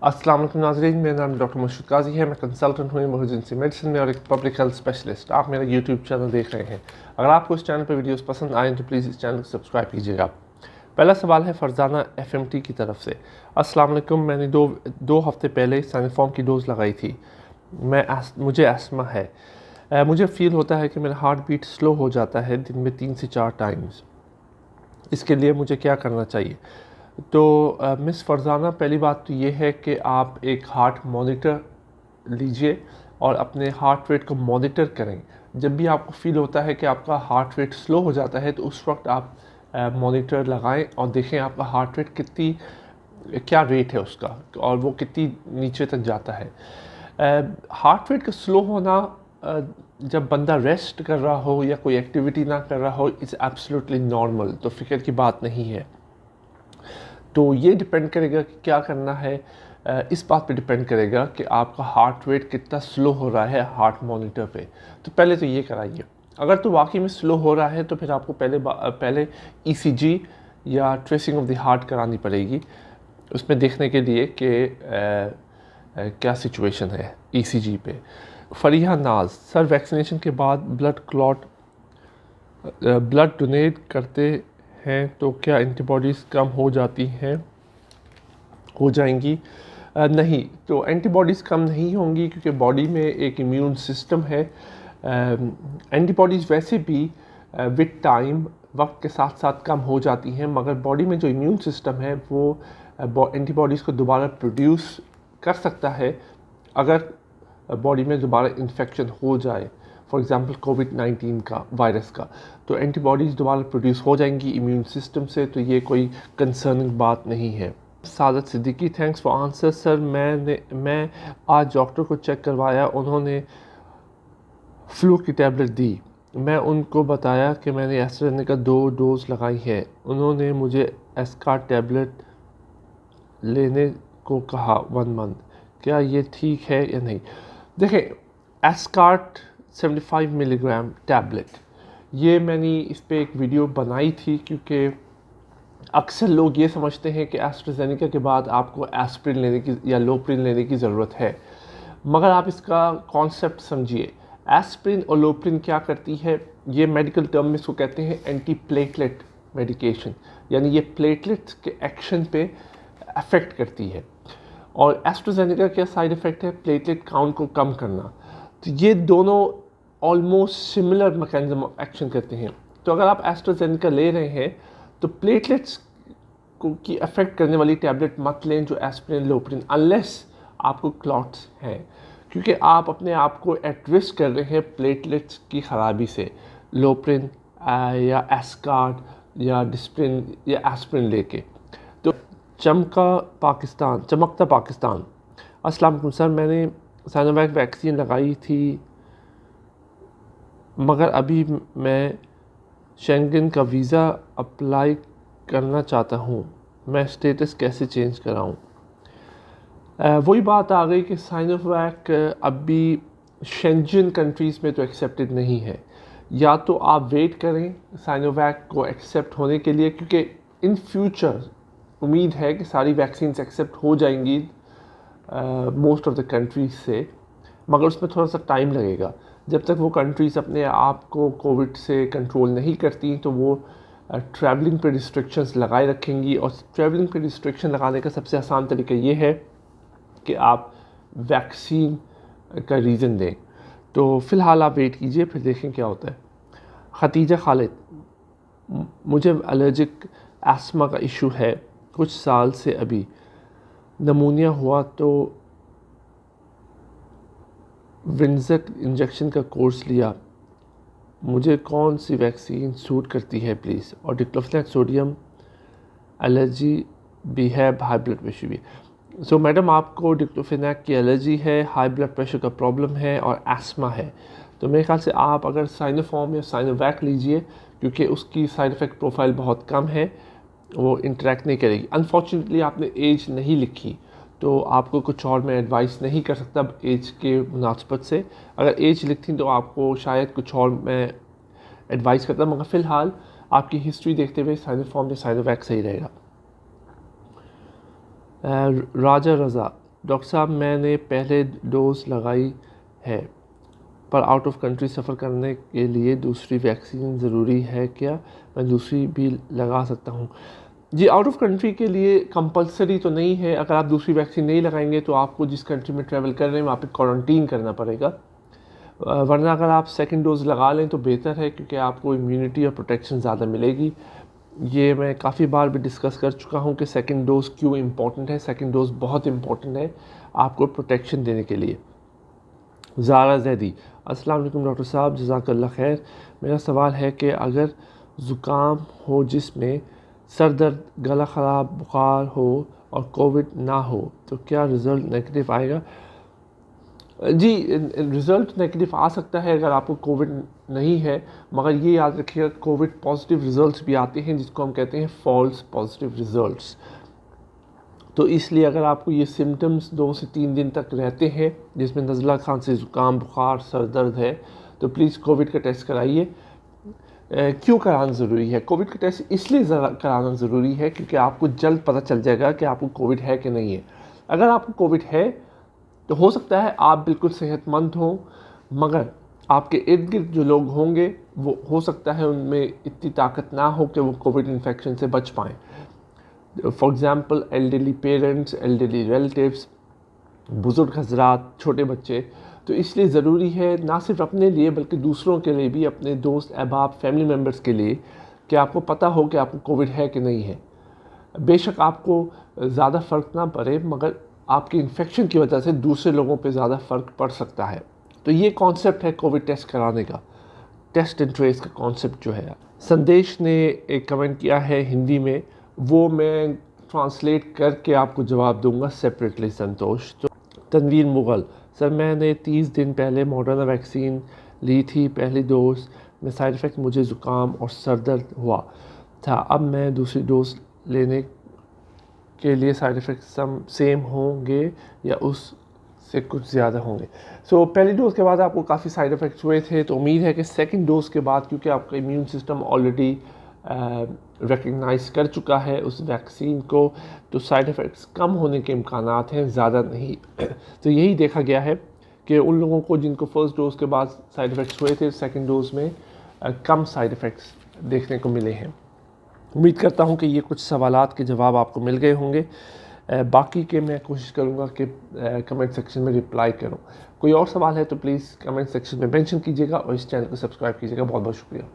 अस्सलाम वालेकुम नाज़रीन, मेरा नाम डॉक्टर मुर्शिद काजी है। मैं कंसल्टेंट हूँ इमरजेंसी मेडिसिन में और एक पब्लिक हेल्थ स्पेशलिस्ट। आप मेरा यूट्यूब चैनल देख रहे हैं। अगर आपको इस चैनल पर वीडियोस पसंद आएँ तो प्लीज़ इस चैनल को सब्सक्राइब कीजिएगा। पहला सवाल है फरजाना FMT की तरफ से। अस्सलाम वालेकुम, मैंने दो हफ्ते पहले साइनोफॉर्म की डोज़ लगाई थी। मुझे अस्थमा है। मुझे फ़ील होता है कि मेरा हार्ट बीट स्लो हो जाता है दिन में 3 से 4 टाइम्स। इसके लिए मुझे क्या करना चाहिए? तो मिस फरजाना, पहली बात तो ये है कि आप एक हार्ट मॉनिटर लीजिए और अपने हार्ट रेट को मॉनिटर करें। जब भी आपको फ़ील होता है कि आपका हार्ट रेट स्लो हो जाता है तो उस वक्त आप मॉनिटर लगाएं और देखें आपका हार्ट रेट क्या रेट है उसका और वो कितनी नीचे तक जाता है। हार्ट रेट का स्लो होना जब बंदा रेस्ट कर रहा हो या कोई एक्टिविटी ना कर रहा हो, इट्स एब्सोल्युटली नॉर्मल, तो फ़िक्र की बात नहीं है। तो ये डिपेंड करेगा कि क्या करना है। इस बात पे डिपेंड करेगा कि आपका हार्ट रेट कितना स्लो हो रहा है हार्ट मॉनिटर पे। तो पहले तो ये कराइए। अगर तो वाकई में स्लो हो रहा है तो फिर आपको पहले ECG या ट्रेसिंग ऑफ द हार्ट करानी पड़ेगी, उसमें देखने के लिए कि क्या सिचुएशन है ECG पे। फरीहा नाज, सर वैक्सीनेशन के बाद ब्लड डोनेट करते हैं तो क्या एंटीबॉडीज़ कम हो जाएंगी? नहीं, तो एंटीबॉडीज़ कम नहीं होंगी क्योंकि बॉडी में एक इम्यून सिस्टम है। एंटीबॉडीज़ वैसे भी विद टाइम वक्त के साथ साथ कम हो जाती हैं, मगर बॉडी में जो इम्यून सिस्टम है वो एंटीबॉडीज़ को दोबारा प्रोड्यूस कर सकता है अगर बॉडी में दोबारा इन्फेक्शन हो जाए, फॉर एग्ज़ाम्पल कोविड-19 का वायरस का, तो एंटीबॉडीज़ दोबारा प्रोड्यूस हो जाएंगी इम्यून सिस्टम से। तो ये कोई कंसर्निंग बात नहीं है। Saadat Siddiqui, thanks for answer sir. मैं आज डॉक्टर को चेक करवाया, उन्होंने फ्लू की टैबलेट दी। मैं उनको बताया कि मैंने एस्ट्राजेनेका 2 डोज लगाई है। उन्होंने मुझे एस्कार्ट टैबलेट लेने को कहा 1 मंथ। क्या ये ठीक है या नहीं? देखें, एस्कार्ट 75 मिलीग्राम टैबलेट, ये मैंने इस पर एक वीडियो बनाई थी क्योंकि अक्सर लोग ये समझते हैं कि एस्ट्राजेनेका के बाद आपको एस्प्रिन लेने की या लोप्रिन लेने की ज़रूरत है, मगर आप इसका कॉन्सेप्ट समझिए। एस्प्रिन और लोप्रिन क्या करती है, ये मेडिकल टर्म में इसको कहते हैं एंटी प्लेटलेट मेडिकेशन, यानी ये प्लेटलेट्स के एक्शन पे अफेक्ट करती है। और एस्ट्राजेनेका क्या साइड इफ़ेक्ट है? प्लेटलेट काउंट को कम करना। तो ये दोनों almost similar mechanism of action करते हैं। तो अगर आप एस्ट्राजेनेका ले रहे हैं तो प्लेटलेट्स को की अफेक्ट करने वाली टैबलेट मत लें, जो एस्प्रिन लोप्रिन, अनलेस आपको क्लॉट्स हैं, क्योंकि आप अपने आप को एट रिस्क कर रहे हैं प्लेटलेट्स की ख़राबी से लोप्रिन या एस्कार्ट या डिस्प्रिन या एस्प्रिन लेके। तो चमकता पाकिस्तान, अस्सलाम वालेकुम सर, मैंने साइनोवैक वैक्सीन लगाई थी मगर अभी मैं शेंगन का वीज़ा अप्लाई करना चाहता हूँ, मैं स्टेटस कैसे चेंज कराऊँ? वही बात आ गई कि साइनोवैक अभी शेंजन कंट्रीज़ में तो एक्सेप्टेड नहीं है। या तो आप वेट करें साइनोवैक को एक्सेप्ट होने के लिए, क्योंकि इन फ्यूचर उम्मीद है कि सारी वैक्सीन एक्सेप्ट हो जाएंगी मोस्ट ऑफ द कंट्रीज़ से, मगर उसमें थोड़ा सा टाइम लगेगा। जब तक वो कंट्रीज़ अपने आप को कोविड से कंट्रोल नहीं करती तो वो ट्रैवलिंग पे रिस्ट्रिक्शंस लगाए रखेंगी। और ट्रैवलिंग पे रिस्ट्रिक्शन लगाने का सबसे आसान तरीका ये है कि आप वैक्सीन का रीज़न दें। तो फ़िलहाल आप वेट कीजिए, फिर देखें क्या होता है। खतीजा खालिद, मुझे एलर्जिक एस्मा का इशू है कुछ साल से, अभी नमूनिया हुआ तो विंज़क इंजेक्शन का कोर्स लिया, मुझे कौन सी वैक्सीन सूट करती है प्लीज़? और डिक्लोफेनाक सोडियम एलर्जी भी है, हाई ब्लड प्रेशर भी। सो मैडम, आपको डिक्लोफेनाक की एलर्जी है, हाई ब्लड प्रेशर का प्रॉब्लम है और एस्मा है, तो मेरे ख्याल से आप अगर साइनोफॉर्म या साइनोवैक लीजिए, क्योंकि उसकी साइड इफ़ेक्ट प्रोफाइल बहुत कम है, वो इंटरेक्ट नहीं करेगी। अनफॉर्चुनेटली आपने एज नहीं लिखी, तो आपको कुछ और मैं एडवाइस नहीं कर सकता एज के मुनासबत से। अगर एज लिखती तो आपको शायद कुछ और मैं एडवाइस करता, मगर फ़िलहाल आपकी हिस्ट्री देखते हुए साइनोफॉर्म या साइनोवैक सही रहेगा। राजा रज़ा, डॉक्टर साहब मैंने पहले डोज लगाई है पर आउट ऑफ कंट्री सफ़र करने के लिए दूसरी वैक्सीन ज़रूरी है क्या, मैं दूसरी भी लगा सकता हूँ? जी, आउट ऑफ कंट्री के लिए कंपलसरी तो नहीं है। अगर आप दूसरी वैक्सीन नहीं लगाएंगे तो आपको जिस कंट्री में ट्रैवल कर रहे हैं वहाँ पे क्वारंटीन करना पड़ेगा। वरना अगर आप सेकंड डोज़ लगा लें तो बेहतर है, क्योंकि आपको इम्यूनिटी और प्रोटेक्शन ज़्यादा मिलेगी। ये मैं काफ़ी बार भी डिस्कस कर चुका हूँ कि सेकंड डोज़ क्यों इम्पॉर्टेंट है। सेकंड डोज़ बहुत इम्पॉर्टेंट है आपको प्रोटेक्शन देने के लिए। ज़ारा जैदी, अस्सलाम वालेकुम डॉक्टर साहब, जज़ाकल्लाह खैर। मेरा सवाल है कि अगर ज़ुकाम हो जिसमें सर दर्द, गला ख़राब, बुखार हो और कोविड ना हो तो क्या रिज़ल्ट नेगेटिव आएगा? जी, रिज़ल्ट नेगेटिव आ सकता है अगर आपको कोविड नहीं है, मगर ये याद रखिएगा कोविड पॉजिटिव रिज़ल्ट्स भी आते हैं जिसको हम कहते हैं फ़ॉल्स पॉजिटिव रिज़ल्ट्स। तो इसलिए अगर आपको ये सिम्टम्स 2 से 3 दिन तक रहते हैं जिसमें नज़ला, खांसी, ज़ुकाम, बुखार, सर दर्द है, तो प्लीज़ कोविड का टेस्ट कराइए। क्यों कराना ज़रूरी है? कोविड का टेस्ट इसलिए कराना ज़रूरी है क्योंकि आपको जल्द पता चल जाएगा कि आपको कोविड है कि नहीं है। अगर आपको कोविड है तो हो सकता है आप बिल्कुल सेहतमंद हों, मगर आपके इर्द गिर्द जो लोग होंगे वो हो सकता है उनमें इतनी ताकत ना हो कि वो कोविड इन्फेक्शन से बच पाएँ। For example elderly parents, elderly relatives, बुज़ुर्ग हज़रात, छोटे बच्चे। तो इसलिए ज़रूरी है ना सिर्फ अपने लिए बल्कि दूसरों के लिए भी, अपने दोस्त, अहबाब, फैमिली मेम्बर्स के लिए, कि आपको पता हो कि आपको कोविड है कि नहीं है। बेशक आपको ज़्यादा फ़र्क ना पड़े, मगर आपकी इन्फेक्शन की वजह से दूसरे लोगों पे ज़्यादा फ़र्क पड़ सकता है। तो ये कॉन्सेप्ट है कोविड टेस्ट कराने का, टेस्ट एंड ट्रेस का कॉन्सेप्ट जो है। संदेश ने एक कमेंट किया है हिंदी में, वो मैं ट्रांसलेट करके आपको जवाब दूंगा सेपरेटली संतोष। तो तनवीर मुग़ल, सर मैंने 30 दिन पहले मॉडर्ना वैक्सीन ली थी, पहली डोज में साइड इफ़ेक्ट मुझे ज़ुकाम और सर दर्द हुआ था। अब मैं दूसरी डोज लेने के लिए साइड इफ़ेक्ट सेम होंगे या उससे कुछ ज़्यादा होंगे? सो पहली डोज़ के बाद आपको काफ़ी साइड इफ़ेक्ट्स हुए थे, तो उम्मीद है कि सेकंड डोज़ के बाद, क्योंकि आपका इम्यून सिस्टम ऑलरेडी रिकग्नाइज़ कर चुका है उस वैक्सीन को, तो साइड इफ़ेक्ट्स कम होने के इम्कानात हैं, ज़्यादा नहीं। तो यही देखा गया है कि उन लोगों को जिनको फ़र्स्ट डोज़ के बाद साइड इफ़ेक्ट्स हुए थे, सेकंड डोज़ में कम साइड इफ़ेक्ट्स देखने को मिले हैं। उम्मीद करता हूं कि ये कुछ सवालात के जवाब आपको मिल गए होंगे। बाकी के मैं कोशिश करूंगा कि कमेंट सेक्शन में रिप्लाई करूं। कोई और सवाल है तो प्लीज़ कमेंट सेक्शन में मेंशन कीजिएगा और इस चैनल को सब्सक्राइब कीजिएगा। बहुत बहुत शुक्रिया।